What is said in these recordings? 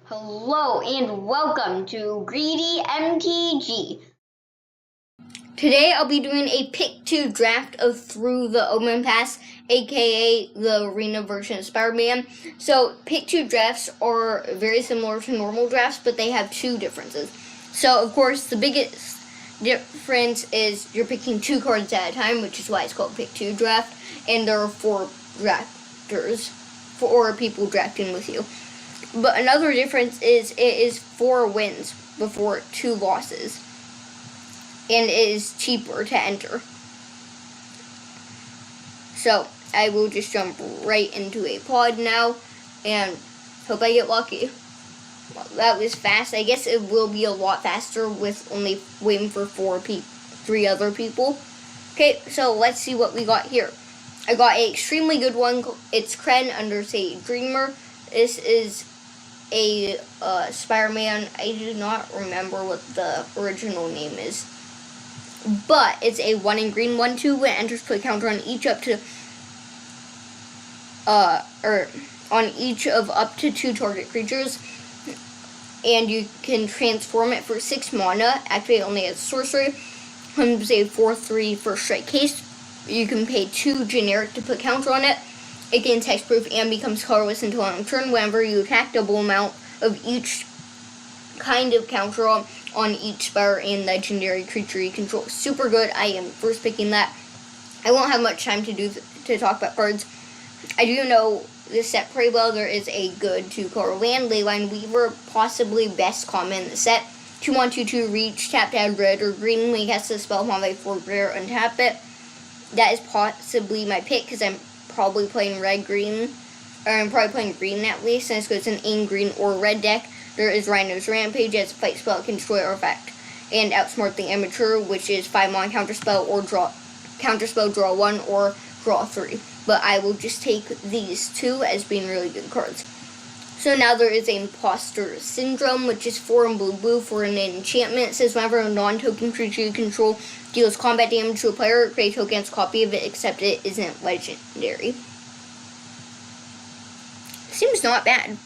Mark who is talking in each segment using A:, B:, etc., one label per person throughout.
A: Hello and welcome to Greedy MTG. Today I'll be doing a pick 2 draft of Through the Omenpaths, aka the arena version of Spider-Man. So pick 2 drafts are very similar to normal drafts, but they have two differences. So of course the biggest difference is you're picking 2 cards at a time, which is why it's called pick 2 draft, and there are 4 drafters, 4 people drafting with you. But another difference is it is 4 wins before 2 losses. And it is cheaper to enter. So I will just jump right into a pod now and hope I get lucky. Well, that was fast. I guess it will be a lot faster with only waiting for 3 other people. Okay, so let's see what we got here. I got an extremely good one. It's Kren under, say, Dreamer. This is a Spider-Man. I do not remember what the original name is, but it's a 1 in green 1/2. When it enters, put a counter on each up to 2 target creatures, and you can transform it for 6 mana. Activate only as sorcery. Comes a 4/3 first strike haste. You can pay 2 generic to put counter on it. It gains hexproof and becomes colorless until on turn. Whenever you attack, double amount of each kind of counter on each spider and legendary creature you control. Super good. I am first picking that. I won't have much time to talk about cards. I do know this set pretty well. There is a good 2-color land, Leyline Weaver, possibly best common in the set. 2/1/2/2 reach, tap to add red or green. When you cast the spell, Monday 4 rare, untap it. That is possibly my pick because I'm probably playing red-green, or I'm probably playing green at least, since it's an in-green or red deck. There is Rhino's Rampage as a fight spell. It can destroy artifact and outsmart the Amateur, which is 5 mana counterspell or counterspell, draw 1 or draw 3. But I will just take these 2 as being really good cards. So now there is Imposter Syndrome, which is 4 in blue for an enchantment. It says whenever a non-token creature you control deals combat damage to a player, create a token copy of it, except it isn't legendary. Seems not bad,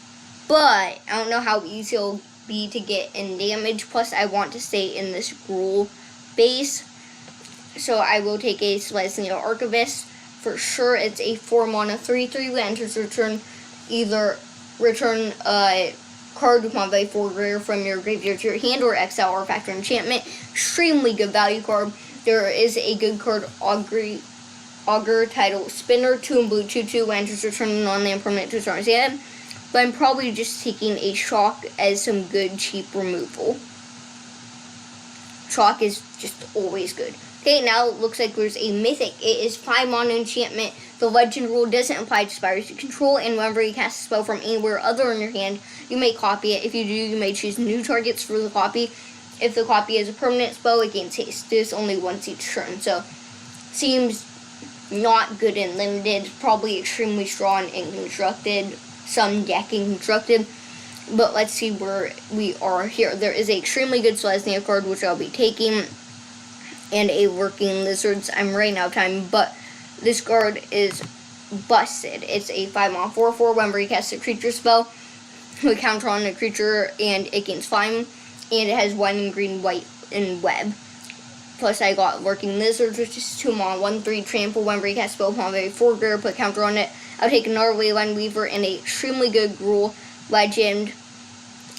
A: but I don't know how easy it'll be to get in damage. Plus, I want to stay in this Gruul base, so I will take a Celestial Archivist for sure. It's a 4 mana 3/3. When it enters return, either return a card with Monday 4 rare from your graveyard to your hand, or exile artifact or enchantment. Extremely good value card. There is a good card, Augur Title Spinner, 2 in blue 2/2. When enters return a non-land permanent to Star's hand. But I'm probably just taking a Shock as some good cheap removal. Shock is just always good. Okay, now it looks like there's a Mythic. It is 5 mana enchantment. The legend rule doesn't apply to spiders you control, and whenever you cast a spell from anywhere other in your hand, you may copy it. If you do, you may choose new targets for the copy. If the copy is a permanent spell, it gains haste. This only once each turn, so seems not good in limited. Probably extremely strong in constructed. Some decking constructed. But let's see where we are here. There is an extremely good Celestia card, which I'll be taking, and a Lurking Lizards. I'm running out of time, but this card is busted. It's a 5 mana 4/4. Whenever you cast a creature spell, we counter on a creature and it gains flying, and it has 1 in green, white, and web. Plus, I got Lurking Lizards, which is 2 mana 1/3 trample. Whenever you cast a spell, Monday 4 rare, put counter on it. I'll take another Leyline Weaver and a extremely good Gruul Legend.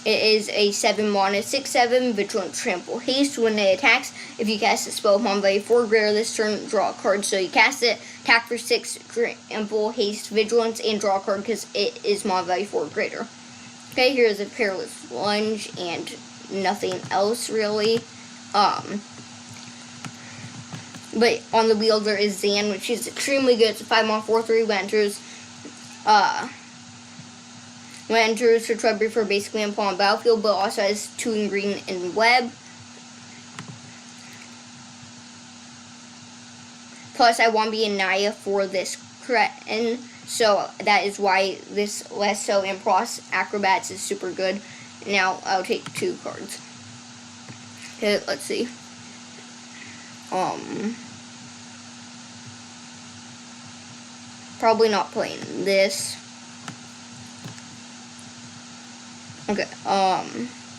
A: It is a 7 mana 6/7 Vigilant Trample Haste. When it attacks, if you cast a spell Monday 4 rare this turn, draw a card. So you cast it, attack for 6, Trample, Haste, Vigilance, and draw a card because it is Monday 4 greater. Okay, here's a Perilous Lunge and nothing else really. But on the wheel there is Zan, which is extremely good. It's a 5 mana 4/3 when enters for Trebby for basically on pawn battlefield, but also has 2 in green and web. Plus, I want to be in Naya for this cretin, so that is why this Lesso and Pros Acrobats is super good. Now, I'll take 2 cards. Okay, let's see. Probably not playing this. Okay,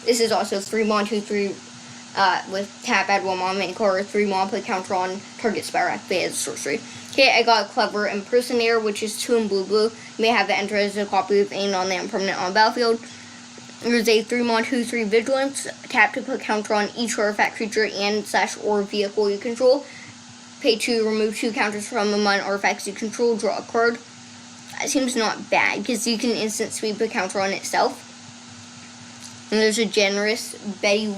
A: this is also 3 mon, 2, 3, with tap, add 1 mon, main card, 3 mon, put counter on target spire, activate as a sorcery. Okay, I got a Clever Impersonator, which is 2 in blue. You may have it enter as a copy of any non-land permanent on the battlefield. There's a 3 mon, 2, 3 Vigilance, tap to put counter on each artifact, creature, and / or vehicle you control. Pay 2, remove 2 counters from among artifacts you control, draw a card. That seems not bad, because you can instant sweep a counter on itself. And there's a Generous Betty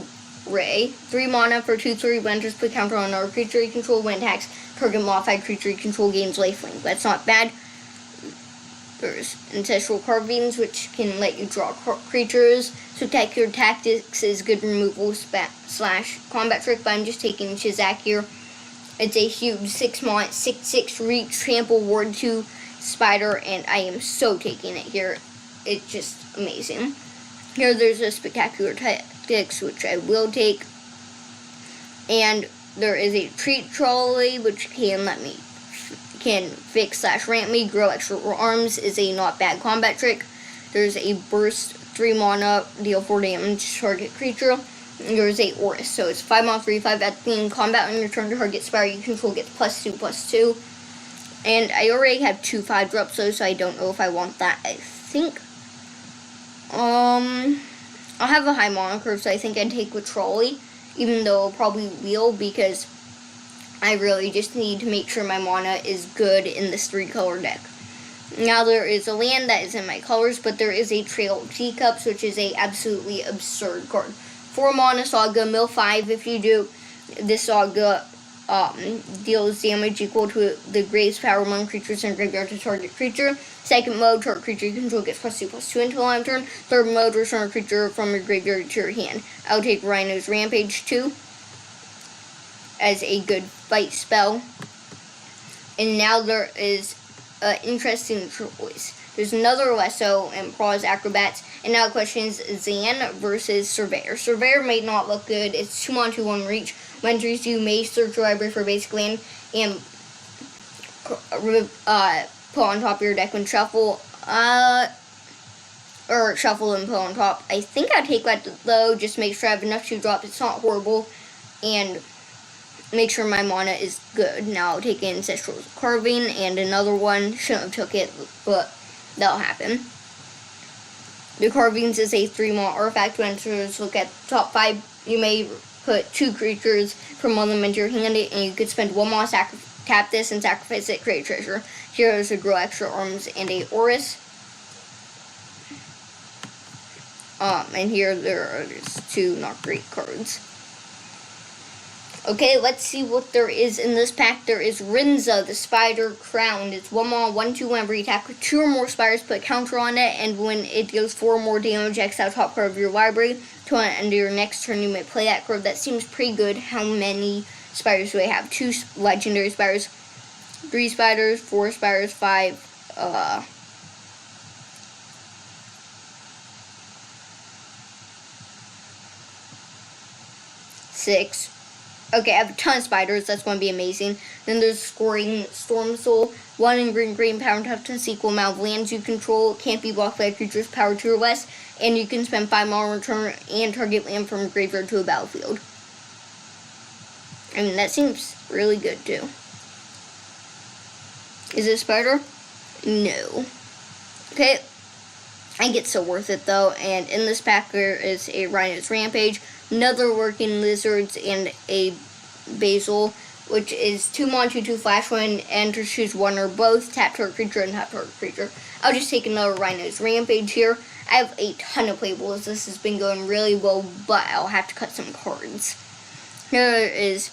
A: Ray. 3 mana for 2/3 enters, put counter on our creature you control. When attacks, target modified creature you control gains lifelink. That's not bad. There's Ancestral Carvings, which can let you draw creatures. Spectacular Tactics is good removal / combat trick, but I'm just taking Shizak here. It's a huge 6 mon, 6/6 reach, trample, ward 2 spider, and I am so taking it here. It's just amazing. Here there's a Spectacular Tactics, which I will take. And there is a Treat Trolley, which can fix / ramp me. Grow extra arms is a not bad combat trick. There's a Burst, 3 mana, deal 4 damage to target creature. There's a Oris, so it's 5 mon, 3/5 at the beginning of combat. On your turn, target spire you control gets +2/+2. And I already have 2 5-drops though, so I don't know if I want that. I think I'll have a high mana curve, so I think I'd take with Trolley, even though I'll probably wheel, because I really just need to make sure my mana is good in this 3-color deck. Now there is a land that is in my colors, but there is a Trail of Teacups, which is a absolutely absurd card. 4 mana Saga, mill 5. If you do, this Saga deals damage equal to the greatest power among creatures in graveyard to target creature. Second mode, target creature you control gets +2/+2 until end of turn. Third mode, return a creature from your graveyard to your hand. I'll take Rhino's Rampage 2 as a good fight spell. And now there is an interesting choice. There's another Lesso and Pros Acrobats. And now the question is Zan versus Surveyor. Surveyor may not look good. It's 2 mon, 2, 1 reach. When enters, you may search your library for basic land and put on top of your deck when shuffle. Or shuffle and put on top. I think I'd take that though, just to make sure I have enough to drop. It's not horrible. And make sure my mana is good. Now I'll take Ancestral Carving and another one. Shouldn't have took it, but that'll happen. The Carvings is a 3 mon artifact. When enters, look at the top 5. You may put 2 creatures from one of them into your hand, and you could spend 1 mon, tap this, and sacrifice it, create a treasure. Here is a Grow Extra Arms and a Oris. And here there are just 2 not great cards. Okay, let's see what there is in this pack. There is Rinza, the Spider Crowned. It's 1 mon, 1, 2, whenever you attack with 2 or more spiders, put a counter on it, and when it deals 4 or more damage, X out top card of your library. Till the end of your next turn, you may play that card. That seems pretty good. How many spiders do I have? 2 legendary spiders, 3 spiders, 4 spiders, 5, 6. Okay, I have a ton of spiders. That's going to be amazing. Then there's Scoring Storm Soul. 1 in green, power toughness, equal amount of lands you control. Can't be blocked by a creature's power 2 or less. And you can spend 5 mana return and target land from graveyard to a battlefield. I mean, that seems really good too. Is it a spider? No. Okay. I think it's so worth it though. And in this pack there is a Rhino's Rampage, another Working Lizards, and a Basil, which is 2 mon, 2, 2 flash. When enters, choose 1 or both. Tap target creature and tap target creature. I'll just take another Rhino's Rampage here. I have a ton of playables. This has been going really well, but I'll have to cut some cards. Here is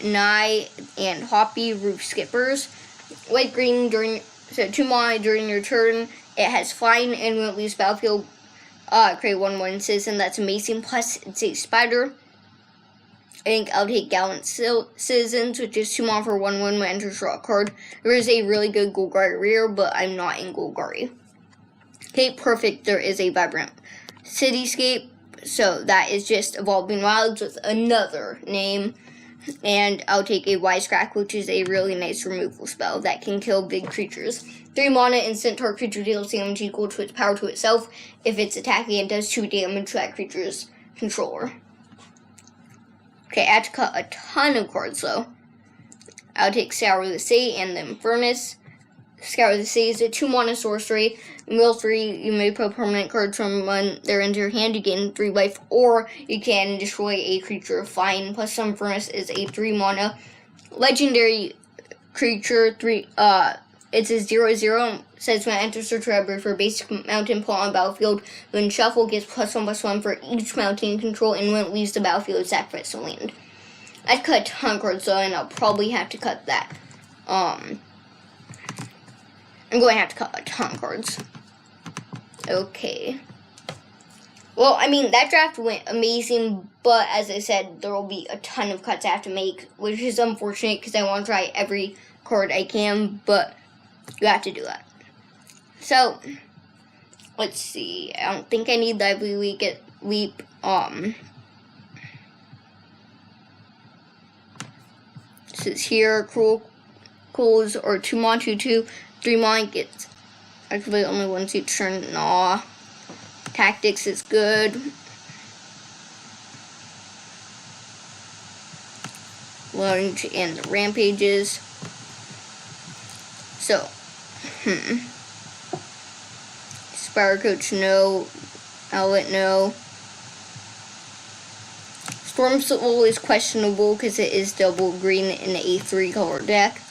A: Naya and Hoppy, Roof Skippers. White green during 2 mana during your turn. It has flying and won't lose battlefield. Create 1/1 citizen. That's amazing. Plus, it's a spider. I think I'll take Gallant Citizens, which is 2 mana for 1/1 when enters, draw a card. There is a really good Golgari rear, but I'm not in Golgari. Okay, perfect. There is a Vibrant Cityscape. So that is just Evolving Wilds with another name. And I'll take a Wisecrack, which is a really nice removal spell that can kill big creatures. 3 mana instant target creature deals damage equal to its power to itself. If it's attacking, it does 2 damage to that creature's controller. Okay, I had to cut a ton of cards though. I'll take Scour the Sea and then Furnace. Scour the Sea is a 2 mana sorcery. In wheel 3, you may put permanent cards from when they're into your hand. You gain 3 life, or you can destroy a creature flying. Plus, some Furnace is a 3 mana legendary creature. It's a 0/0. Says when it enters the library for a basic mountain put on the battlefield, when shuffle gets +1/+1 for each mountain you control, and when it leaves the battlefield, sacrifice a land. I'd cut a ton of cards though, and I'll probably have to cut that. I'm going to have to cut a ton of cards. Okay. Well, I mean, that draft went amazing, but as I said, there will be a ton of cuts I have to make, which is unfortunate because I want to try every card I can, but you have to do that. So, let's see. I don't think I need Lively Leap. This is here. Cruel Cools or 2 mana 2/2. 3 mana gets actually only once each turn. Nah. Tactics is good. Lunge and the Rampages. So, Spire Coach, no. Outlet, no. Storm Soul is questionable because it is double green in a 3-color deck.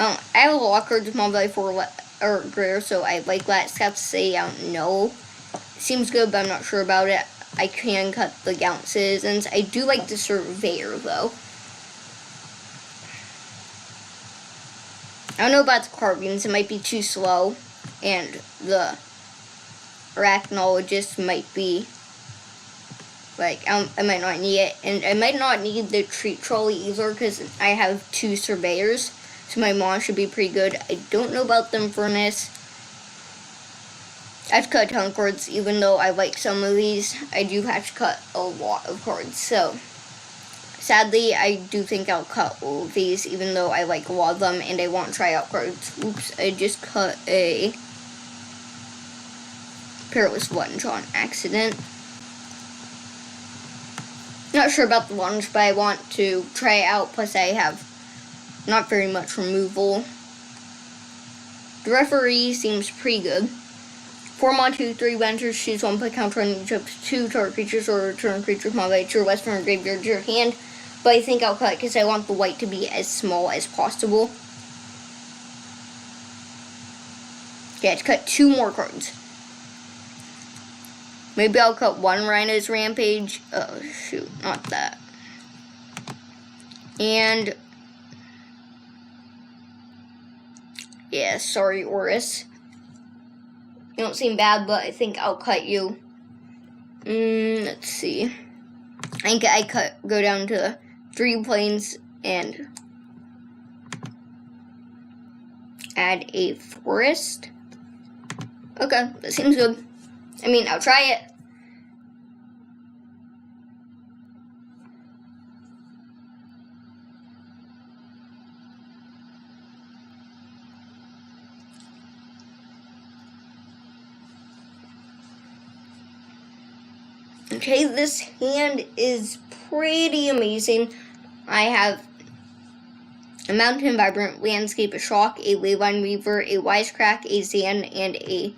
A: I have a lot of cards with Mob Valley 4 or greater, so I like that. Scouts to say I don't know. It seems good, but I'm not sure about it. I can cut the Gallant Citizens. I do like the Surveyor, though. I don't know about the Carvings. It might be too slow. And the Arachnologist might be, like, I might not need it. And I might not need the Treat Trolley either, because I have 2 Surveyors. So my mana should be pretty good. I don't know about them Furnace. I've cut a ton of cards, even though I like some of these. I do have to cut a lot of cards. So, sadly, I do think I'll cut all of these, even though I like a lot of them and I want to try out cards. Oops, I just cut a Perilous Lunge on accident. Not sure about the lunge, but I want to try it out. Plus, I have not very much removal. The Referee seems pretty good. 4 mana 2/3 Ventures, choose 1, put counter on each of 2 target creatures or return creatures from my to your west from your graveyard to your hand. But I think I'll cut because I want the white to be as small as possible. Okay, I have to cut 2 more cards. Maybe I'll cut 1 Rhino's Rampage. Oh, shoot, not that. And yeah, sorry, Oris. You don't seem bad, but I think I'll cut you. Let's see. I think I go down to 3 planes and add a forest. Okay, that seems good. I mean, I'll try it. Okay, this hand is pretty amazing. I have a Mountain Vibrant, Landscape, a Shock, a Leyline Weaver, a Wisecrack, a Zan, and a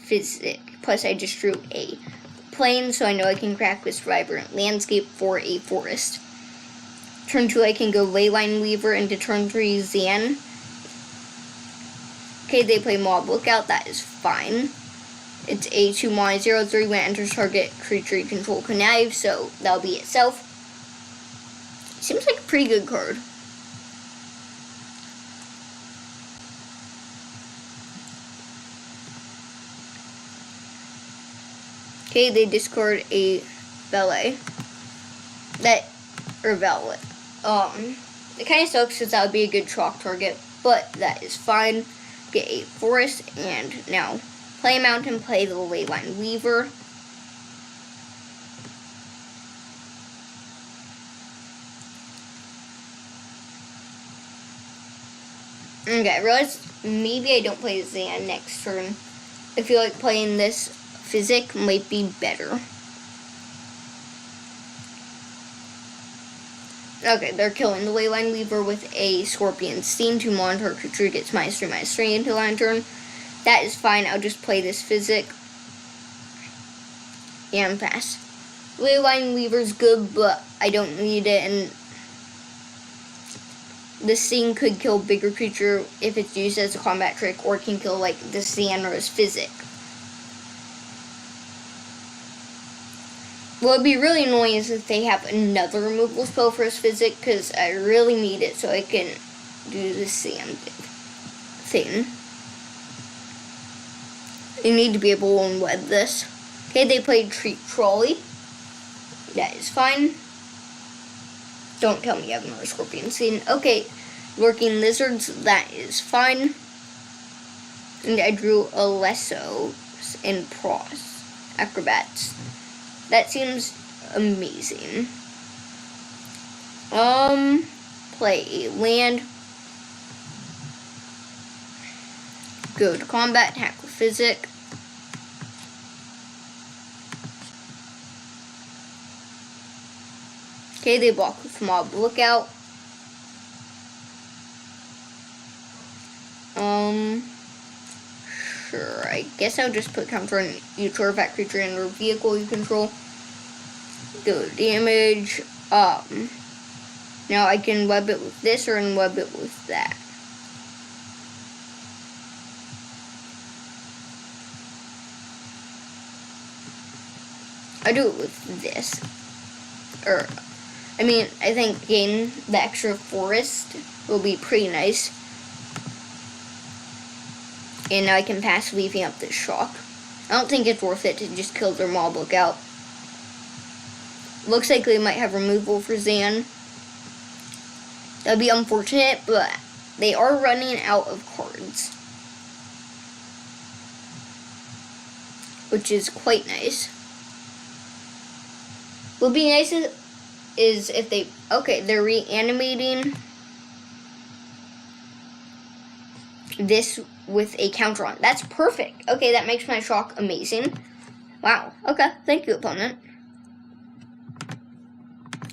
A: Physic. Plus, I just drew a plane, so I know I can crack this Vibrant Landscape for a forest. Turn 2, I can go Leyline Weaver into turn 3, Zan. Okay, they play Mob Lookout, that is fine. It's a 2 mana 0/3 when it enters target creature you control connive, so that'll be itself. Seems like a pretty good card. Okay, they discard a Valet. Valet. It kind of sucks because that would be a good chalk target, but that is fine. Get a forest, and now play a mountain, play the Leyline Weaver. Okay, I realized maybe I don't play Zan next turn. I feel like playing this Physic might be better. Okay, they're killing the Leyline Weaver with a Scorpion Sting to monitor creature gets -3/-3 until end turn. That is fine, I'll just play this Physic and pass. Leyline Weaver's good, but I don't need it, and this Sting could kill bigger creature if it's used as a combat trick, or can kill like the Zan or his Physic. What would be really annoying is if they have another removal spell for his Physic, because I really need it so I can do the same thing. I need to be able to unweb this. Okay, they played Treat Trolley. That is fine. Don't tell me I have another Scorpion Scene. Okay, Lurking Lizards, that is fine. And I drew a Lesso and Pros. Acrobats. That seems amazing. Play a land. Go to combat, attack with Physic. Okay, they block with Mob Lookout. Sure, I guess I'll just put counter on each artifact creature and or vehicle you control. Go damage. Now I can web it with this or unweb it with that. I do it with this. I think getting the extra forest will be pretty nice. And now I can pass leaving up this shock. I don't think it's worth it to just kill their Mob Lookout. Looks like they might have removal for Zan. That'd be unfortunate, but they are running out of cards, which is quite nice. What would be nice is if they... Okay, they're reanimating this with a counter on. That's perfect. Okay, that makes my shock amazing. Wow. Okay, thank you, opponent.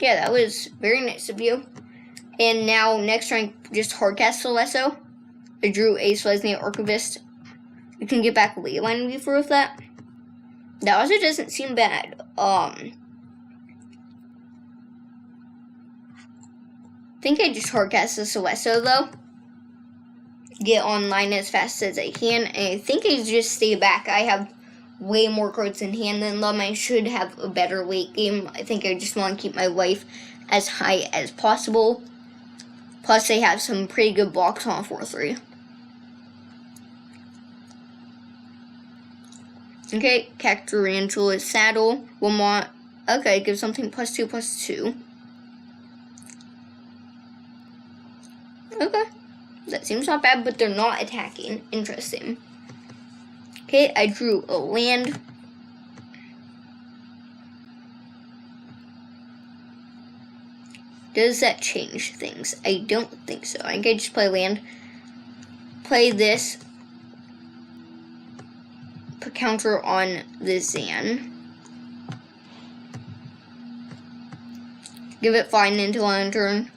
A: Yeah, that was very nice of you. And now, next turn, just hardcast Celesso. I drew a Selesnya Archivist. We can get back Leyline Weaver with that. That also doesn't seem bad. I think I just hardcast the Celesso, though. Get online as fast as I can, and I think I just stay back. I have way more cards in hand than them. I should have a better late game. I think I just want to keep my life as high as possible. Plus, they have some pretty good blocks on 4-3. Okay, Cacturantula Saddle. One more. Okay, give something +2/+2. Okay. That seems not bad, but they're not attacking. Interesting. Okay, I drew a land. Does that change things? I don't think so. I think I just play land. Play this. Put counter on the Zan. Give it fine until end turn.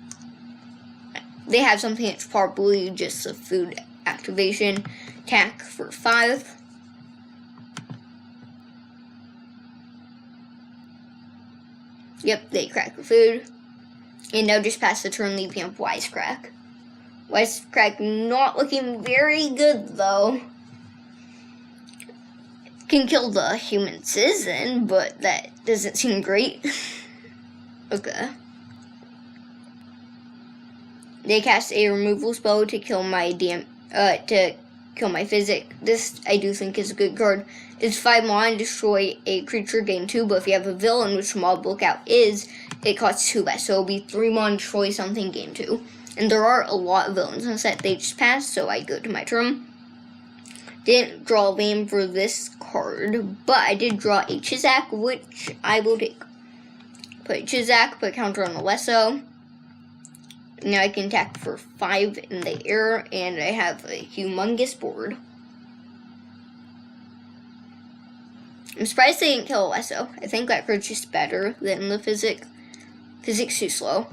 A: They have something that's probably just a food activation. Attack for 5. Yep, they crack the food. And now just pass the turn, leaving up Wisecrack. Wisecrack not looking very good, though. Can kill the human citizen, but that doesn't seem great. Okay. They cast a removal spell to kill my Physic. This I do think is a good card. It's 5 mana, destroy a creature, gain 2, but if you have a villain, which Mob Lookout is, it costs 2 less. So it'll be 3 mana, destroy something, gain 2. And there are a lot of villains in the set. They just passed, so I go to my turn. Didn't draw a lane for this card, but I did draw a Chizak, which I will take. Put Chizak, put counter on the Lesso. Now I can attack for 5 in the air, and I have a humongous board. I'm surprised they didn't kill Alesso. I think that card's just better than the Physics. Physics too slow.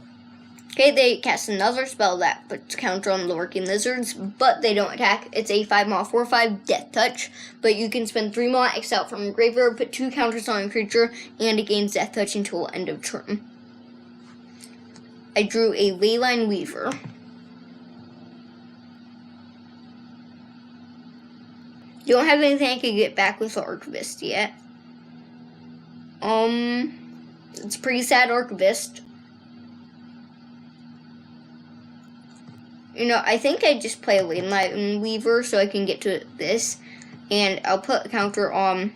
A: Okay, they cast another spell that puts counter on the working lizards, but they don't attack. It's a 5-mana 4/5 Death Touch, but you can spend 3 mana, X out from a graveyard, put 2 counters on a creature, and it gains Death Touch until end of turn. I drew a Leyline Weaver. Don't have anything I can get back with the Archivist yet. It's a pretty sad Archivist. You know, I think I just play a Leyline Weaver so I can get to this. And I'll put a counter on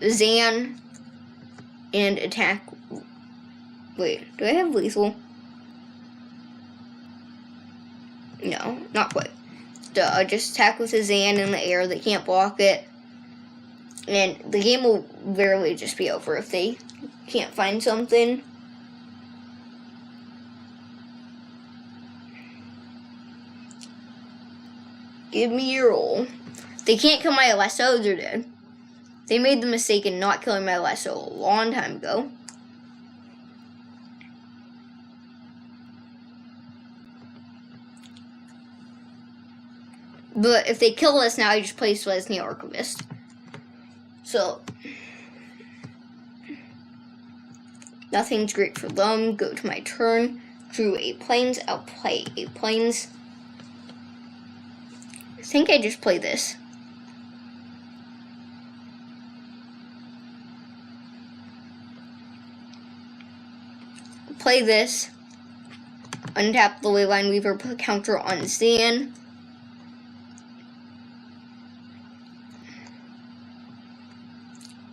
A: Zan and attack. Wait, do I have lethal? No, not quite. I'll just attack with a Zan in the air. They can't block it. And the game will rarely just be over if they can't find something. Give me your roll. They can't kill my Alesso, they're dead. They made the mistake in not killing my Alesso a long time ago. But if they kill us now, I just play Selesnya Archivist. So, nothing's great for them. Go to my turn. Drew a Plains. I'll play a Plains. I think I just play this. Play this. Untap the Leyline Weaver. Put a counter on Zan.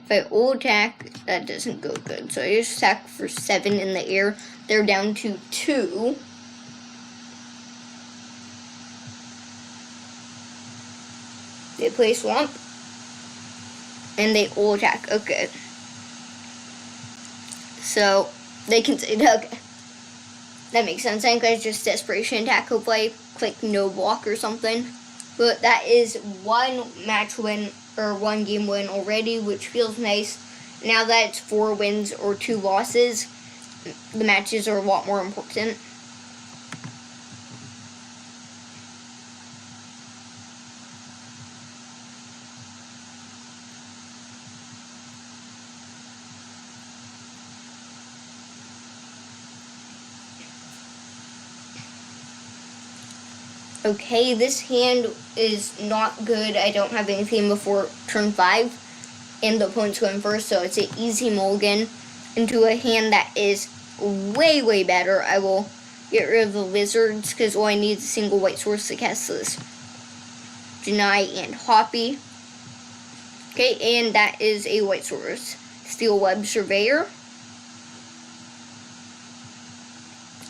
A: If I ult attack, that doesn't go good. So I just attack for 7 in the air. They're down to 2. They play Swamp. And they ult attack. Okay. So they can say, okay. That makes sense. I think that's just Desperation attack. Hopefully I click no block or something. But that is 1 match win, or 1 game win already, which feels nice. Now that it's 4 wins or 2 losses, the matches are a lot more important. Okay, this hand is not good. I don't have anything before turn 5, and the opponent's going first, so it's an easy mulligan into a hand that is way, way better. I will get rid of the lizards, because all I need is a single white source to cast this. Deny and Hoppy. Okay, and that is a white source. Steel Web Surveyor.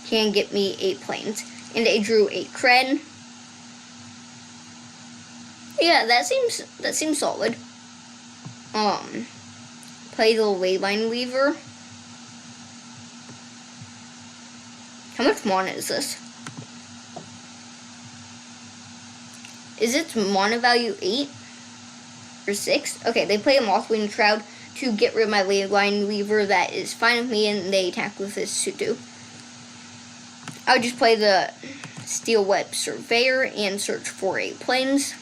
A: Can get me 8 planes. And I drew a Kren. Yeah, that seems solid. Play the Leyline Weaver. How much mana is this? Is its mana value 8 or 6? Okay, they play a Mothwing Shroud to get rid of my Leyline Weaver. That is fine with me, and they attack with this Sutu. I would just play the Steel Web Surveyor and search for a Plains.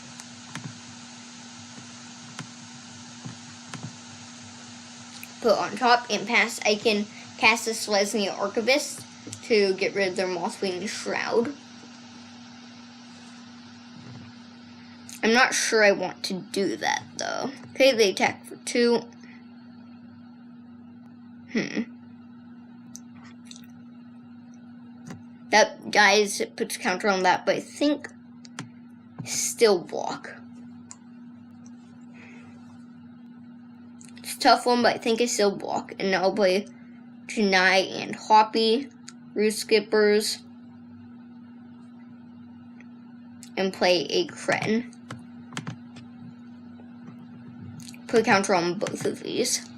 A: Put on top and pass. I can cast a Selesnya Archivist to get rid of their Mothwing Shroud. I'm not sure I want to do that though. Okay, they attack for 2. That dies, it puts counter on that, but I think still block. It's a tough one, but I think I still block. And now I'll play Deny and Hoppy, Root Skippers, and play a Kren. Put counter on both of these.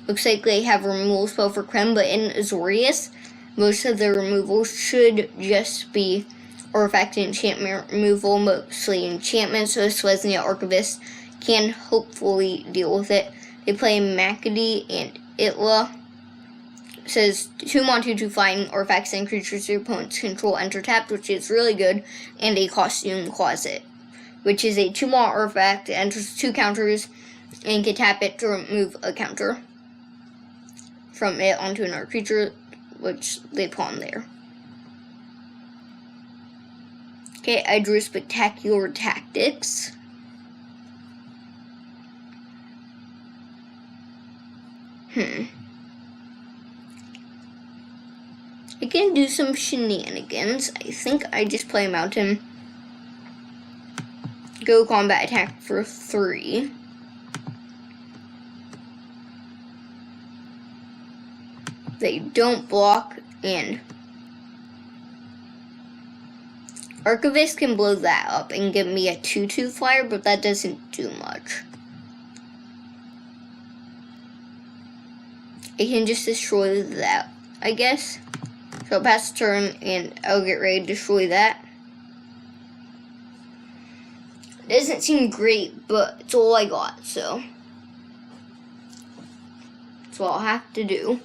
A: Looks like they have a removal spell for Krem, but in Azorius, most of the removals should just be artifact and enchantment removal, mostly enchantment, so Selesnya Archivist can hopefully deal with it. They play Makadi and Itla. It says 2/2/2 flying artifacts and creatures your opponents control enter tapped, which is really good, and a Costume Closet, which is a 2 artifact that enters 2 counters and can tap it to remove a counter from it onto another creature, which they pawn there. Okay, I drew Spectacular Tactics. I can do some shenanigans. I think I just play Mountain. Go combat attack for 3. They don't block, and Archivist can blow that up and give me a 2/2 flyer, but that doesn't do much. I can just destroy that, I guess. So I'll pass the turn, and I'll get ready to destroy that. It doesn't seem great, but it's all I got, so that's what I'll have to do.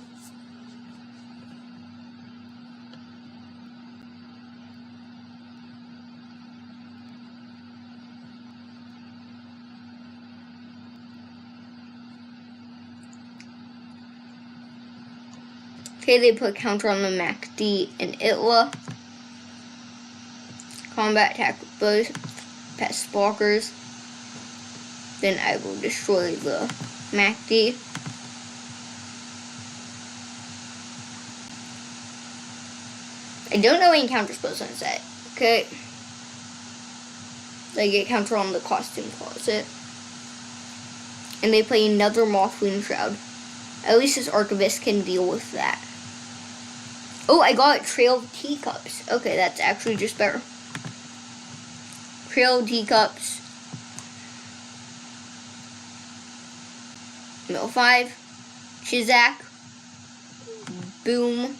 A: Okay, they put counter on the Makadi and Itla. Combat attack with both pest blockers. Then I will destroy the Makadi. I don't know any counter spells on set. Okay. They get counter on the Costume Closet. And they play another Mothwing Shroud. At least this Archivist can deal with that. Oh, I got Trail of Teacups. Okay, that's actually just better. Trail of Teacups. Mill 5. Shizak. Boom.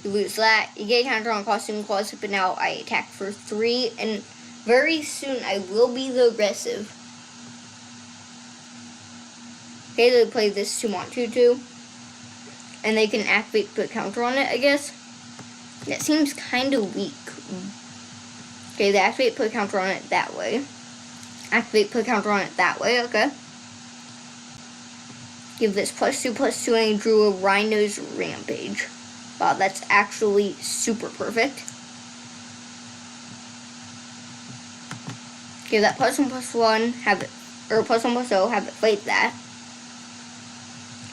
A: You lose that. You get counter on Costume Closet, but now I attack for 3. And very soon I will be the aggressive. Okay, they play this 2/2/2. And they can activate, put counter on it, I guess. That seems kind of weak. Okay, they activate, put counter on it that way. Activate, put counter on it that way, okay. Give this +2/+2, and I drew a Rhino's Rampage. Wow, that's actually super perfect. Give that +1/+1, have it, or +1/+0, have it fight that.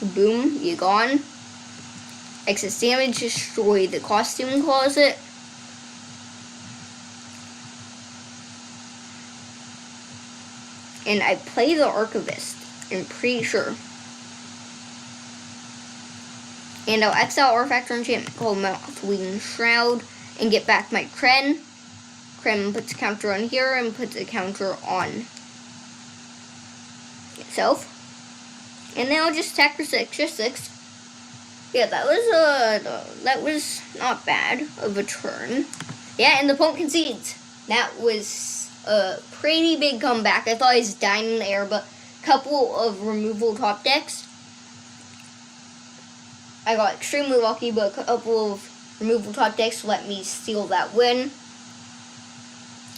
A: Boom, you gone. Excess damage, destroy the Costume Closet. And I play the Archivist, I'm pretty sure. And I'll exile artifact or enchantment called Mothwing Shroud and get back my Kren. Kren puts a counter on here and puts a counter on itself. And then I'll just attack for 6, just 6. Yeah, that was not bad of a turn. Yeah, and the opponent concedes. That was a pretty big comeback. I thought I was dying in the air, but a couple of removal top decks. I got extremely lucky, but a couple of removal top decks let me steal that win.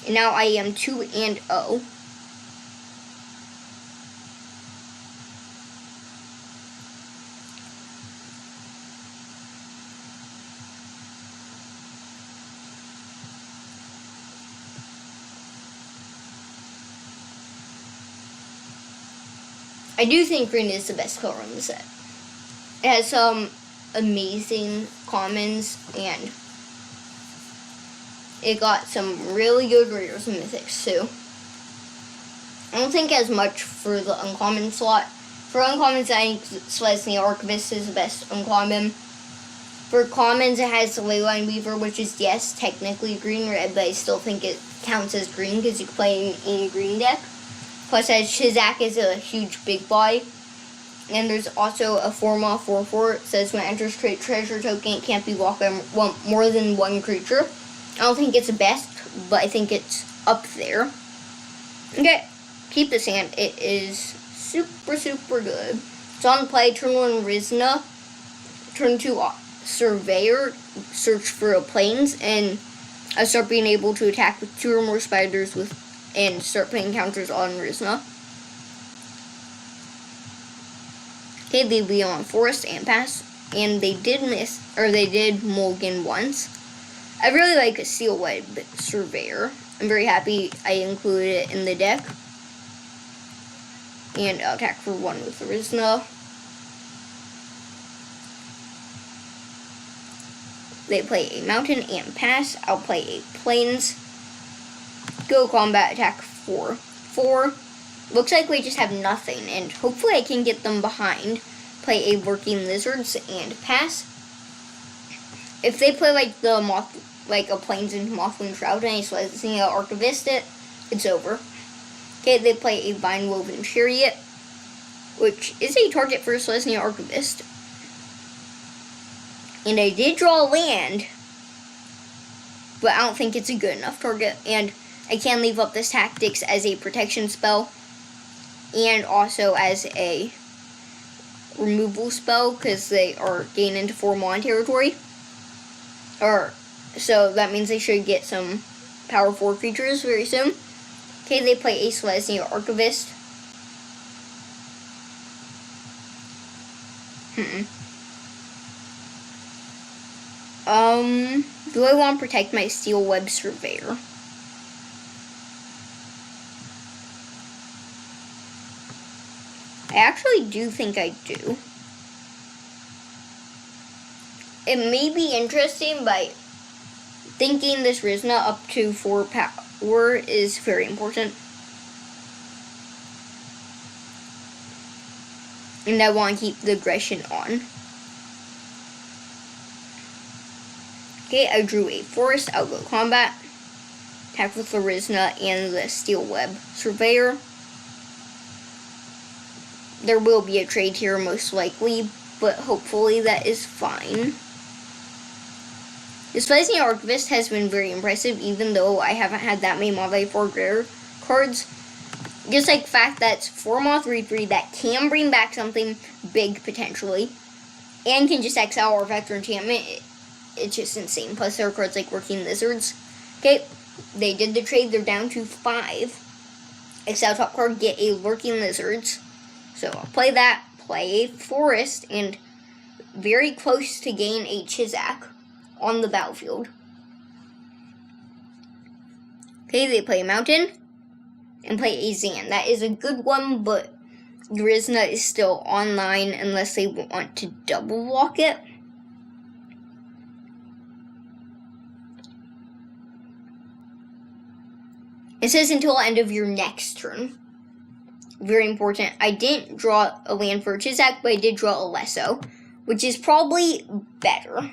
A: And now I am 2-0. I do think green is the best color in the set. It has some amazing commons, and it got some really good rares and mythics too. I don't think as much for the uncommon slot. For uncommons, I think Selesnya Archivist is the best uncommon. For commons, it has the Leyline Weaver, which is, yes, technically green-red, but I still think it counts as green because you can play in a green deck. Plus, as Shizak is a huge big boy, And there's also a 4-mana 4/4. It says when it enters treasure token, it can't be blocked by more than one creature. I don't think it's the best, but I think it's up there. Okay, keep this hand. It is super, super good. It's on play. Turn 1 Rizna. Turn 2 Surveyor. Search for a plains, and I start being able to attack with 2 or more spiders and start putting counters on Rizna. Okay, they be on Forest and Pass, and they did mulligan once. I really like a Steel Web Surveyor. I'm very happy I included it in the deck. And I'll attack for 1 with Rizna. They play a mountain and pass. I'll play a plains. Go combat, attack 4. Looks like we just have nothing, and hopefully I can get them behind. Play a working lizards and pass. If they play like the a plains and Mothling Shroud and a Selesnya Archivist it's over. Okay, they play a Vine Woven Chariot, which is a target for Selesnya Archivist. And I did draw a land, but I don't think it's a good enough target. And I can leave up this Tactics as a protection spell, and also as a removal spell, because they are gained into 4-mana territory. So that means they should get some power 4 creatures very soon. Okay, they play a Selesnya Archivist. Do I want to protect my Steel Web Surveyor? I actually do think I do. It may be interesting, but thinking this Rizna up to 4 power is very important. And I want to keep the aggression on. Okay, I drew a forest. I'll go combat. Attack with the Rizna and the Steel Web Surveyor. There will be a trade here most likely, but hopefully that is fine. This Selesnya Archivist has been very impressive, even though I haven't had that many Mave 4 rare cards. Just like the fact that it's 4-mana 3/3 that can bring back something big potentially, and can just exile Artifact or Enchantment. It's just insane. Plus there are cards like Working Lizards. Okay, they did the trade. They're down to 5. Exile top card, get a Working Lizards. So I'll play that, play a Forest, and very close to gain a Chizak on the battlefield. Okay, they play a Mountain and play a Zan. That is a good one, but Rizna is still online unless they want to double walk it. It says until end of your next turn. Very important. I didn't draw a land for Chizak, but I did draw a Lesso, which is probably better.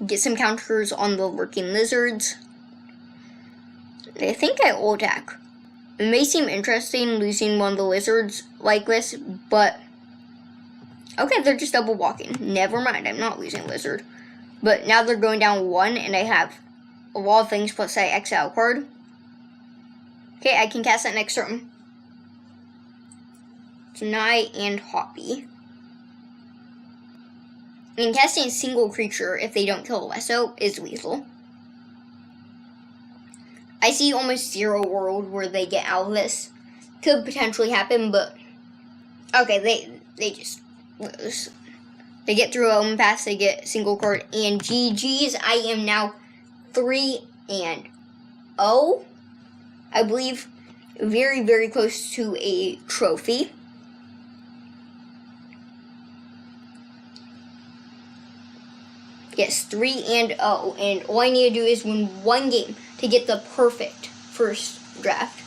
A: Get some counters on the Working Lizards. I think I will attack. It may seem interesting losing one of the lizards like this, but okay, they're just double walking. Never mind, I'm not losing lizard. But now they're going down 1, and I have a lot of things plus I exile card. Okay, I can cast that next turn. Naya and Hoppy. And casting a single creature if they don't kill a Lesso is lethal. I see almost 0 world where they get out of this. Could potentially happen, but okay, they just lose. They get through Omenpaths, they get single card, and GG's. I am now 3-0. I believe very, very close to a trophy. Yes, 3-0, and all I need to do is win 1 game to get the perfect first draft.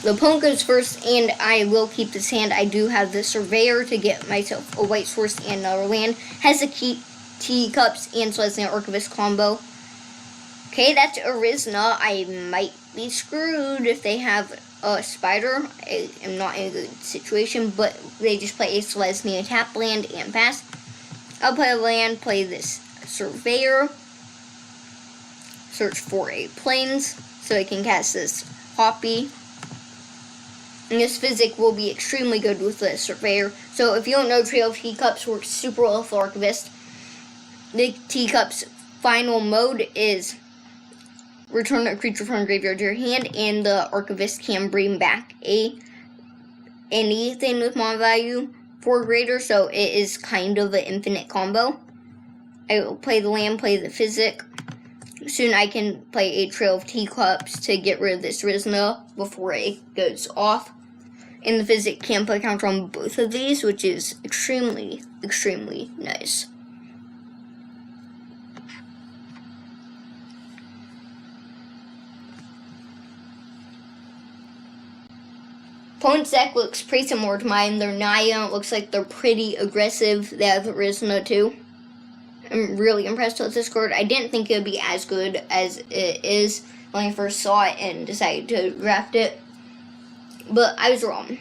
A: The opponent goes first, and I will keep this hand. I do have the Surveyor to get myself a white source and another land. Has the Teacups and Celestia Archivist combo. Okay, that's Arizna. I might be screwed if they have a Spider. I am not in a good situation, but they just play a Celestia tap land and pass. I'll play a land, play this Surveyor. Search for a Plains so I can cast this Hoppy. And this Physic will be extremely good with the Surveyor. So if you don't know, Trail of Teacups works super well with Archivist. The Teacups final mode is return a creature from graveyard to your hand, and the Archivist can bring back anything with mana value 4 greater, so it is kind of an infinite combo. I will play the land, play the Physic. Soon I can play a Trail of Teacups to get rid of this Rizna before it goes off. And the Physic can put counter on both of these, which is extremely, extremely nice. Opponent's deck looks pretty similar to mine. They're Naya. It looks like they're pretty aggressive. They have Rizna too. I'm really impressed with this card. I didn't think it would be as good as it is when I first saw it and decided to draft it. But I was wrong.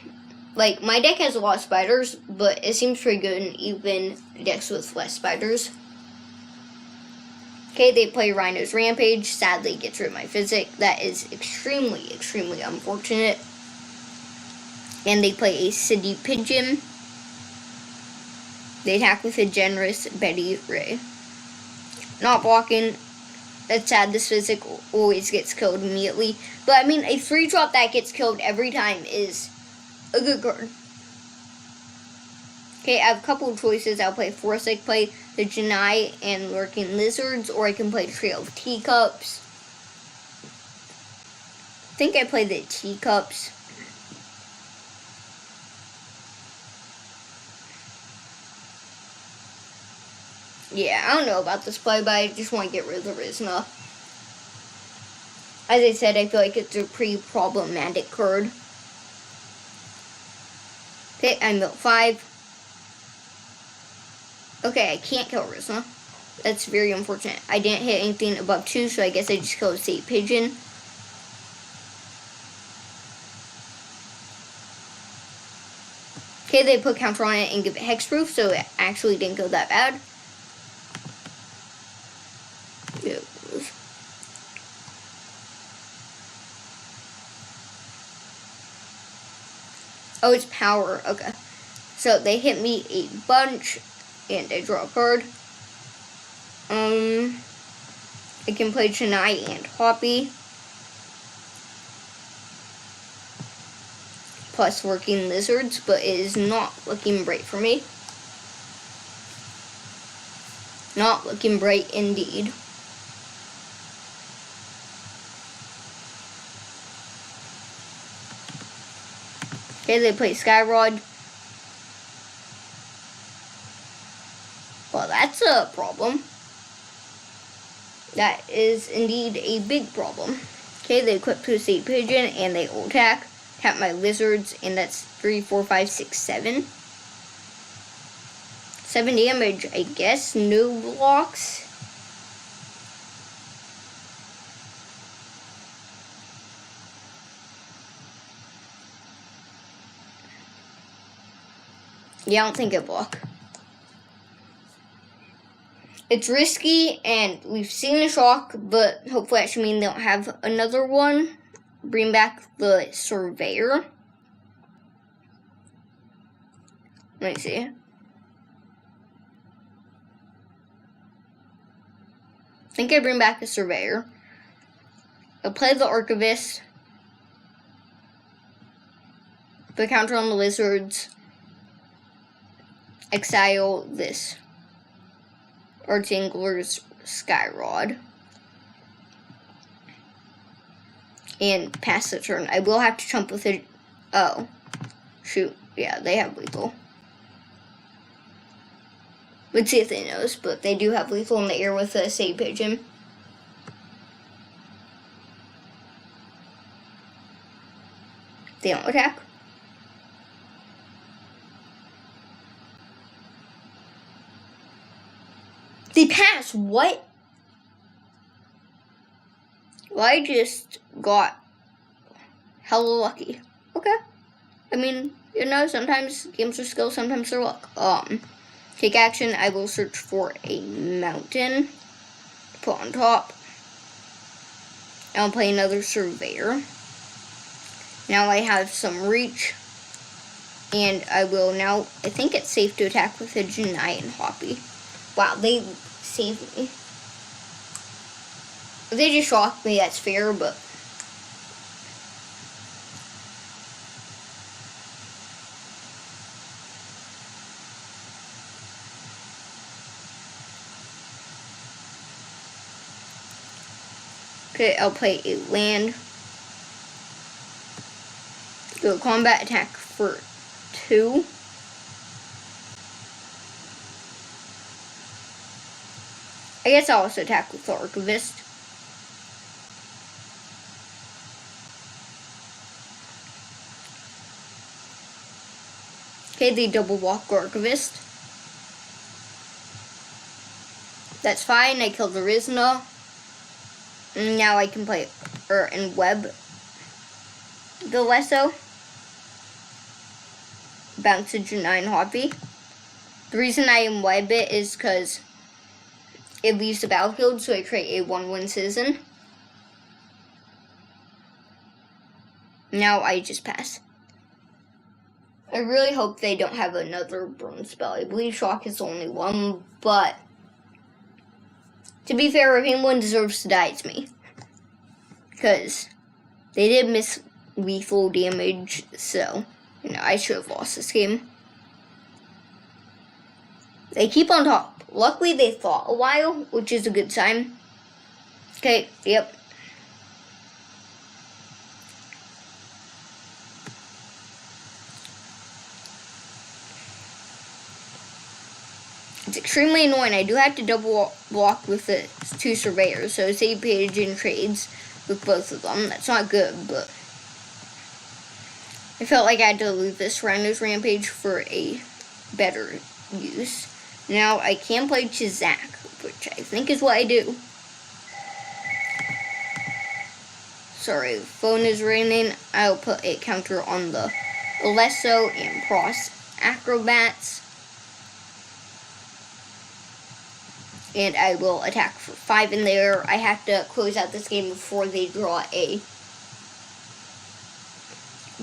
A: Like, my deck has a lot of spiders, but it seems pretty good in even decks with less spiders. Okay, they play Rhino's Rampage. Sadly, gets rid of my Physic. That is extremely, extremely unfortunate. And they play a City Pigeon. They attack with a generous Betty Ray. Not blocking. That's sad. This Physic always gets killed immediately. But, I mean, a 3-drop that gets killed every time is a good card. Okay, I have a couple of choices. I'll play Force. I can play the Janai and Lurking Lizards, or I can play Trail of Teacups. I think I play the Teacups. Yeah, I don't know about this play, but I just want to get rid of the Rizna. As I said, I feel like it's a pretty problematic card. Okay, I'm built 5. Okay, I can't kill Rizna. That's very unfortunate. I didn't hit anything above 2, so I guess I just killed a State Pigeon. Okay, they put counter on it and give it hexproof, so it actually didn't go that bad. Oh, it's power. Okay. So they hit me a bunch, and I draw a card. I can play Chennai and Hoppy. Plus Working Lizards, but it is not looking bright for me. Not looking bright indeed. Okay, they play Skyrod. Well, that's a problem. That is indeed a big problem. Okay, they equip to a State Pigeon and they will attack. Tap my Lizards, and that's 3, 4, 5, 6, 7. 7 damage, I guess. No blocks. Yeah, I don't think I block. It's risky, and we've seen a shock, but hopefully that should mean they don't have another one. Bring back the Surveyor. Let me see. I think I bring back the Surveyor. I'll play the Archivist. Put counter on the Lizards. Exile this Archangler's Skyrod. And pass the turn. I will have to chump with it. Oh. Shoot. Yeah, they have lethal. Let's see if they knows, but they do have lethal in the air with a State Pigeon. They don't attack. They pass. What? Well, I just got hella lucky. Okay. I mean, sometimes games are skill, sometimes they're luck. Take action. I will search for a mountain to put on top. I'll play another surveyor. Now I have some reach. And I will now, I think it's safe to attack with a Janai and Hoppy. Wow, they saved me. If they just shocked me, that's fair, but... Okay, I'll play a land. Do a combat attack for 2. I guess I'll also attack with the Archivist. Okay, they double walk Archivist. That's fine, I killed the Rizna. Now I can play, and web the Lesso. Bounce a Janai and Hoppy. The reason I am web it is because it leaves the battlefield, so I create a 1/1 citizen. Now I just pass. I really hope they don't have another burn spell. I believe shock is the only one, but to be fair, if anyone deserves to die, it's me. Because they did miss lethal damage, so I should have lost this game. They keep on top. Luckily, they fought a while, which is a good sign. Okay, yep. It's extremely annoying. I do have to double block with the 2 surveyors, so say page in trades with both of them. That's not good, but I felt like I had to lose this Rhino's Rampage for a better use. Now I can play Chizak, which I think is what I do. Sorry, phone is ringing. I'll put a counter on the Alesso and Pross Acrobats. And I will attack for 5 in there. I have to close out this game before they draw a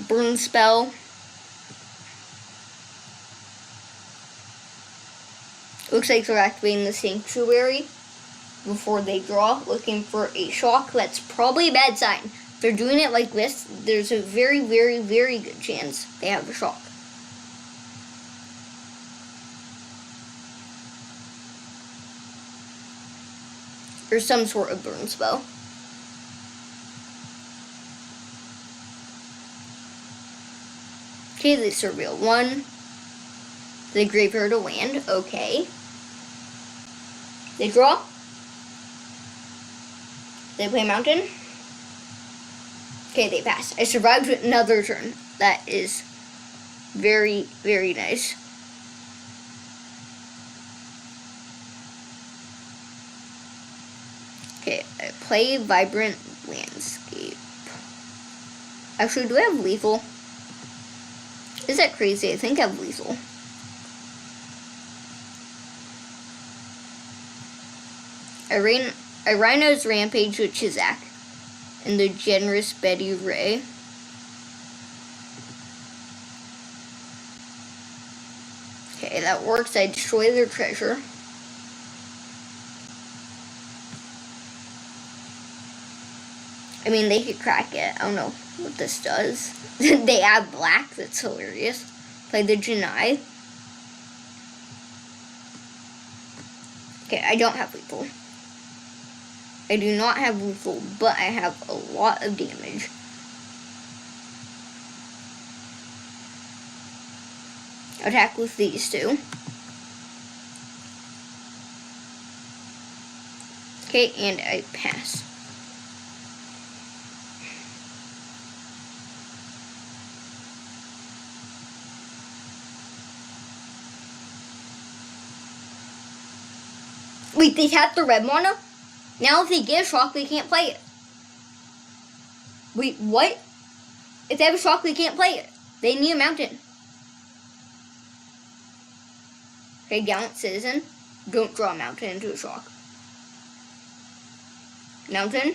A: burn spell. Looks like they're activating the Sanctuary before they draw, looking for a shock. That's probably a bad sign. If they're doing it like this, there's a very, very, very good chance they have a shock. Or some sort of burn spell. Okay, they surveil 1. The graveyard to land. Okay. They draw. They play mountain. Okay, they pass. I survived another turn. That is very, very nice. Okay, I play Vibrant Landscape. Actually, do I have lethal? Is that crazy? I think I have lethal. I Rhino's Rampage with Chizak and the Generous Betty Ray. Okay, that works. I destroy their treasure. I mean, they could crack it. I don't know what this does. They add black. That's hilarious. Play the Janai. Okay, I don't have lethal. I do not have lethal, but I have a lot of damage. Attack with these 2. Okay, and I pass. Wait, they tapped the red mana? Now if they get a shock, they can't play it. Wait, what? If they have a shock, they can't play it. They need a mountain. Okay, Gallant Citizen. Don't draw a mountain into a shock. Mountain.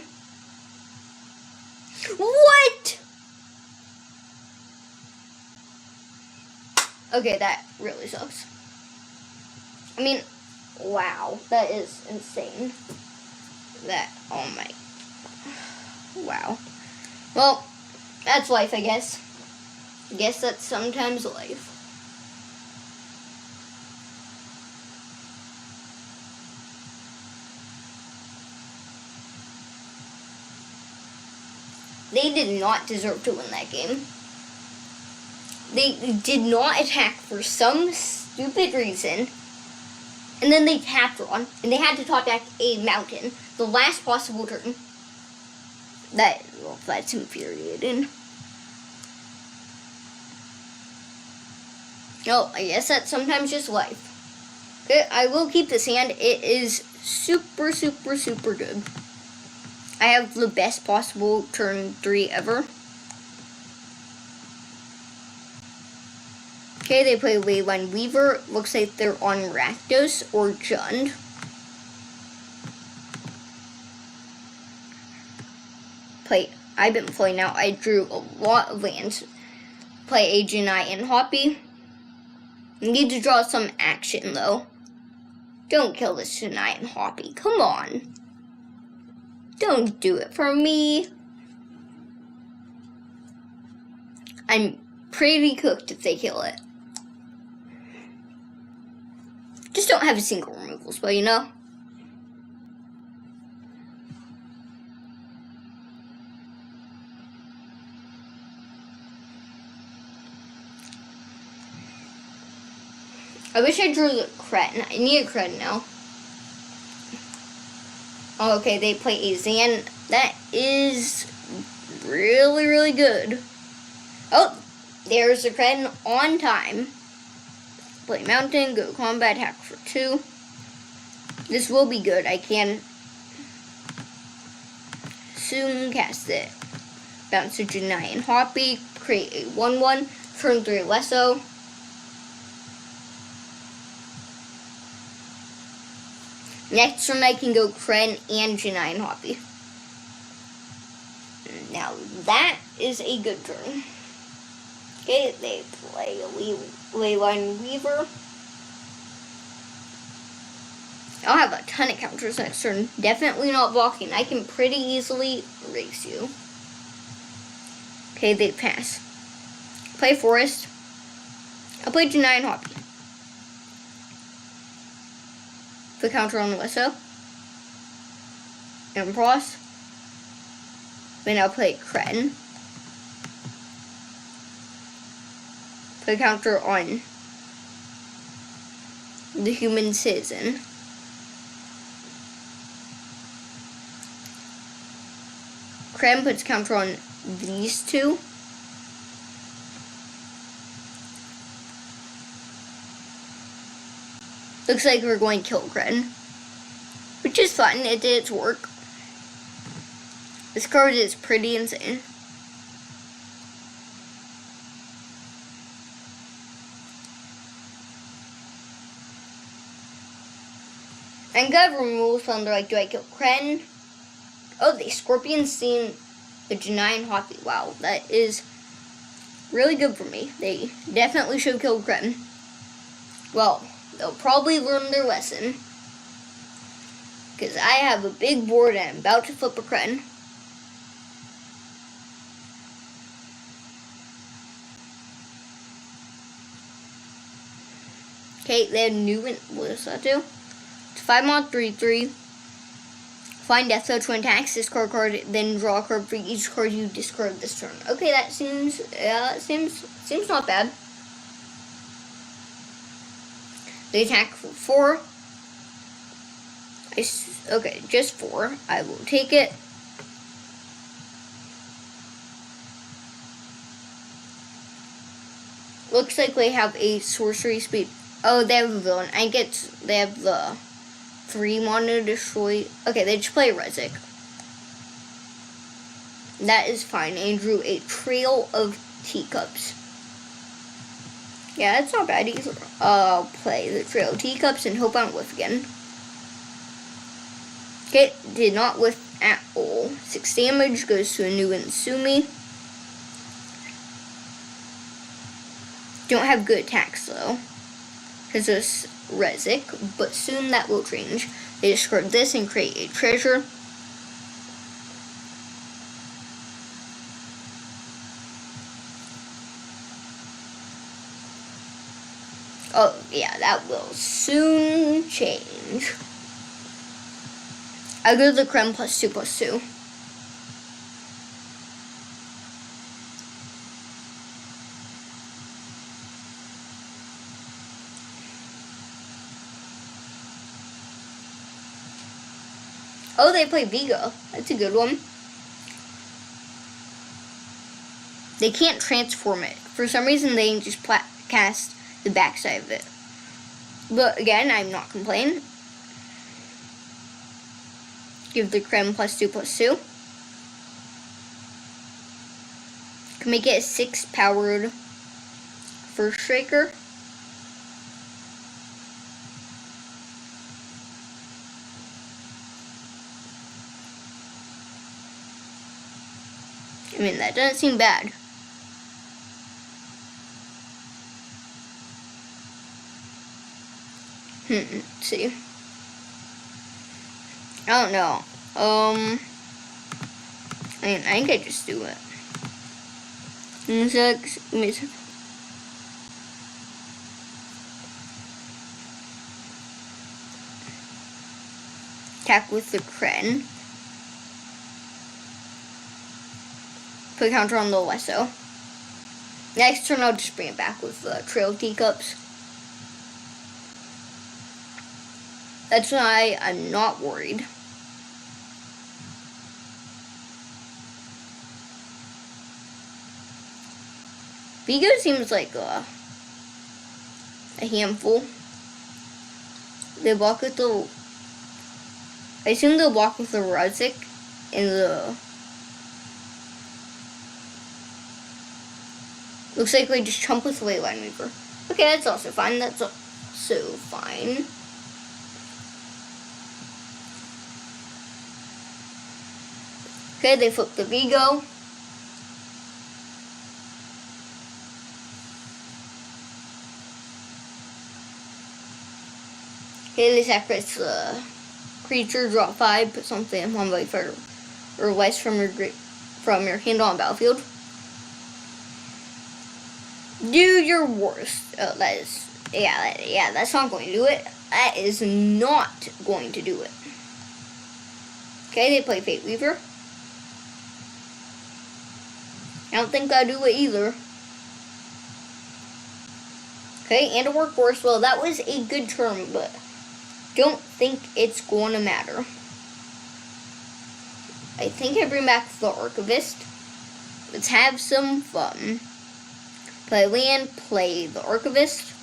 A: What? Okay, that really sucks. I mean, wow. That is insane. That, oh my. Wow. Well, that's life, I guess. I guess that's sometimes life. They did not deserve to win that game. They did not attack for some stupid reason. And then they tapped on, and they had to top deck a mountain. The last possible turn. That's infuriating. Oh, I guess that's sometimes just life. Okay, I will keep this hand. It is super, super, super good. I have the best possible turn 3 ever. Okay, they play Leyline Weaver. Looks like they're on Rakdos or Jund. I've been playing now. I drew a lot of lands. Play a Janai and Hoppy. Need to draw some action though. Don't kill this Janai and Hoppy. Come on. Don't do it for me. I'm pretty cooked if they kill it. Just don't have a single removal spell, you know? I wish I drew the Cretin. I need a Cretin now. Oh, okay, they play a Zan. That is really, really good. Oh, there's the Cretin on time. Play Mountain, go combat, attack for 2. This will be good. I can soon cast it. Bounce to Janai and Hoppy, create a 1/1, turn 3 Lesso. Next turn I can go Kren and Janai and Hoppy. Now that is a good turn. Okay, they play Leyline Weaver. I'll have a ton of counters next turn. Definitely not blocking. I can pretty easily erase you. Okay, they pass. Play Forest. I'll play Janai and Hoppy. The counter on Lesso. Impros. Then I'll play Kren. The counter on the Human Citizen. Kren puts counter on these two. Looks like we're going to kill Kren, which is fun. It did its work. This card is pretty insane. I'm gonna remove some. They're like, do I kill Kren? Oh, the Scorpion seen the Janai and Hoppy. Wow, that is really good for me. They definitely should kill Kren. Well, they'll probably learn their lesson. Because I have a big board and I'm about to flip a Kren. Okay, they have new, what does that do? It's 5-mod 3/3. Find Death Touch when attacks, discard card, then draw a card for each card you discard this turn. Okay, that seems not bad. They attack for 4. Okay, just 4. I will take it. Looks like they have a sorcery speed. Oh, they have a villain. They have the 3 mana to destroy. Okay, they just play Rezik. That is fine. And drew a Trail of Teacups. Yeah, that's not bad either. I'll play the Trail of Teacups and hope I don't whiff again. Okay, did not whiff at all. 6 damage goes to a new Insumi. Don't have good attacks though, because it's Rezik, but soon that will change. They discard this and create a treasure. Oh yeah, that will soon change. I go to the Creme +2/+2. Oh, they play Vigo. That's a good one. They can't transform it. For some reason, they just cast the backside of it. But again, I'm not complaining. Give the Creme +2/+2. Can make it a 6-powered First Striker. I mean, that doesn't seem bad. Let's see. I don't know. I mean, I think I just do it. Attack with the Kren. Put a counter on the Lesso. Next turn, I'll just bring it back with the Trail of Teacups. That's why I'm not worried. Vigo seems like a handful. They block with the... I assume they'll block with the Rezik and the... Looks like we just chump with the Leyline Weaver. Okay, that's also fine. That's also fine. Okay, they flip the Vigo. Okay, they sacrifice the creature, draw 5, put something on the further or less from your hand on battlefield. Do your worst. Oh, that is, yeah, that's not going to do it. That is not going to do it. Okay, they play Fate Weaver. I don't think I'll do it either. Okay, and a Workhorse. Well, that was a good turn, but don't think it's going to matter. I think I bring back the Archivist. Let's have some fun. Play land, play the Archivist.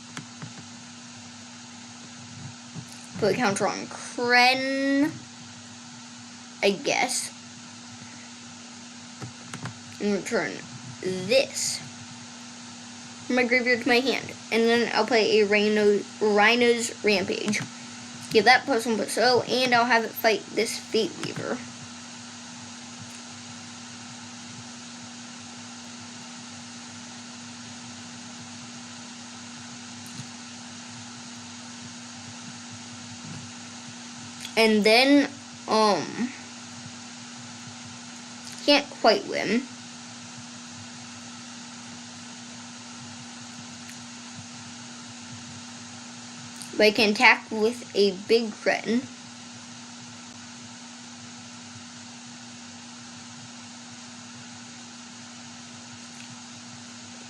A: Put a counter on Kren, I guess. And return this from my graveyard to my hand. And then I'll play a Rhino's Rampage. Give that +1/+0, and I'll have it fight this Fate Weaver. And then, can't quite win. But I can attack with a big Kren.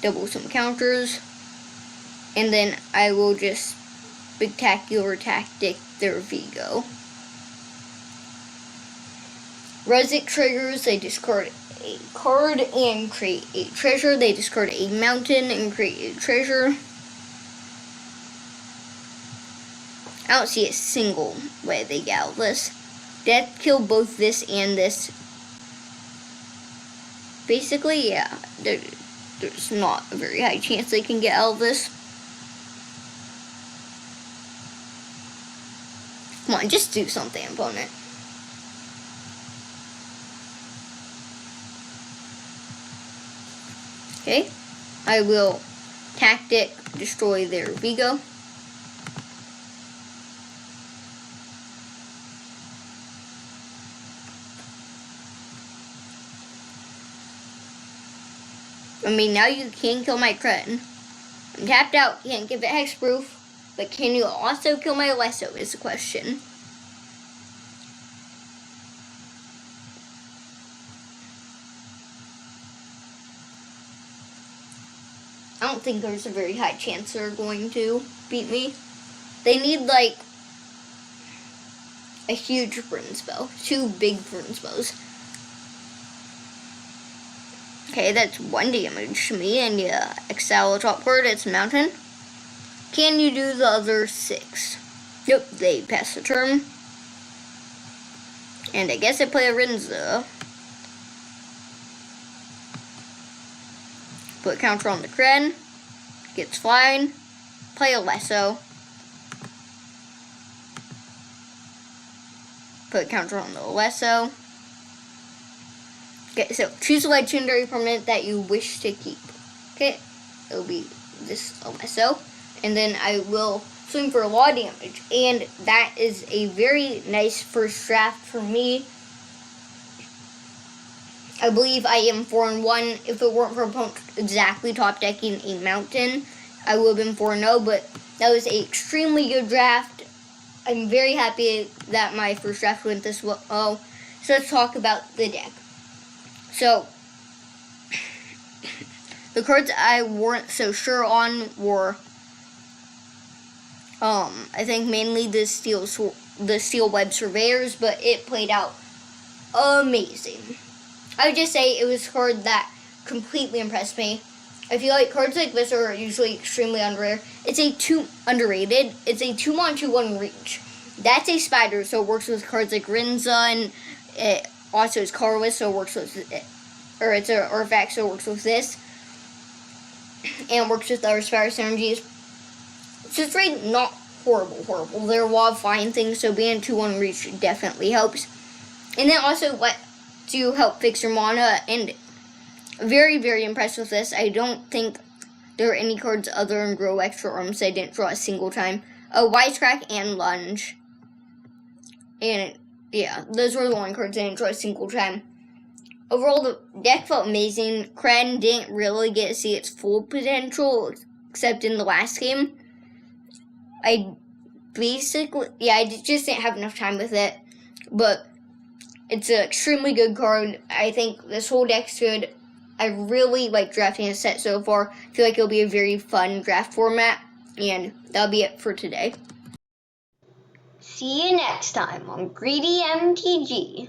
A: Double some counters. And then I will just spectacular tactic their Vigo. Rezik triggers, they discard a card and create a treasure. They discard a mountain and create a treasure. I don't see a single way they get out of this. Death kill both this and this. Basically, yeah, there's not a very high chance they can get out of this. Come on, just do something, opponent. Okay, I will tactic destroy their Vigo. I mean, now you can kill my Kren. I'm tapped out, can't give it hexproof, but can you also kill my Lesso is the question. I don't think there's a very high chance they're going to beat me. They need like a huge burn spell, 2 big burn spells. Okay, that's 1 damage to me, and yeah, exile the top card, it's Mountain. Can you do the other 6? Nope, they pass the turn. And I guess I play a Rinza. Put counter on the Kren. Gets flying. Play a Lesso. Put counter on the Lesso. Okay, so choose a legendary permanent that you wish to keep. Okay, it'll be this Lesso. And then I will swing for a lot of damage. And that is a very nice first draft for me. I believe I am 4-1. If it weren't for opponent exactly top decking a Mountain, I would have been 4-0. But that was an extremely good draft. I'm very happy that my first draft went this well. So let's talk about the deck. So the cards I weren't so sure on were, I think mainly the Steel Web Surveyors, but it played out amazing. I would just say it was a card that completely impressed me. I feel like cards like this are usually extremely underrated. It's a 2-2-1 reach. That's a spider, so it works with cards like Rinza, and it also is colorless, so it works with it. Or it's an artifact, so it works with this. And works with other spider synergies. So it's really not horrible. There are a lot of fine things, so being 2-1 reach definitely helps. And then also to help fix your mana, and very, very impressed with this. I don't think there are any cards other than Grow Extra Arms I didn't draw a single time. Wisecrack and Lunge. And yeah, those were the only cards I didn't draw a single time. Overall, the deck felt amazing. Kren didn't really get to see its full potential, except in the last game. I just didn't have enough time with it. But it's an extremely good card. I think this whole deck's good. I really like drafting a set so far. I feel like it'll be a very fun draft format. And that'll be it for today. See you next time on Greedy MTG.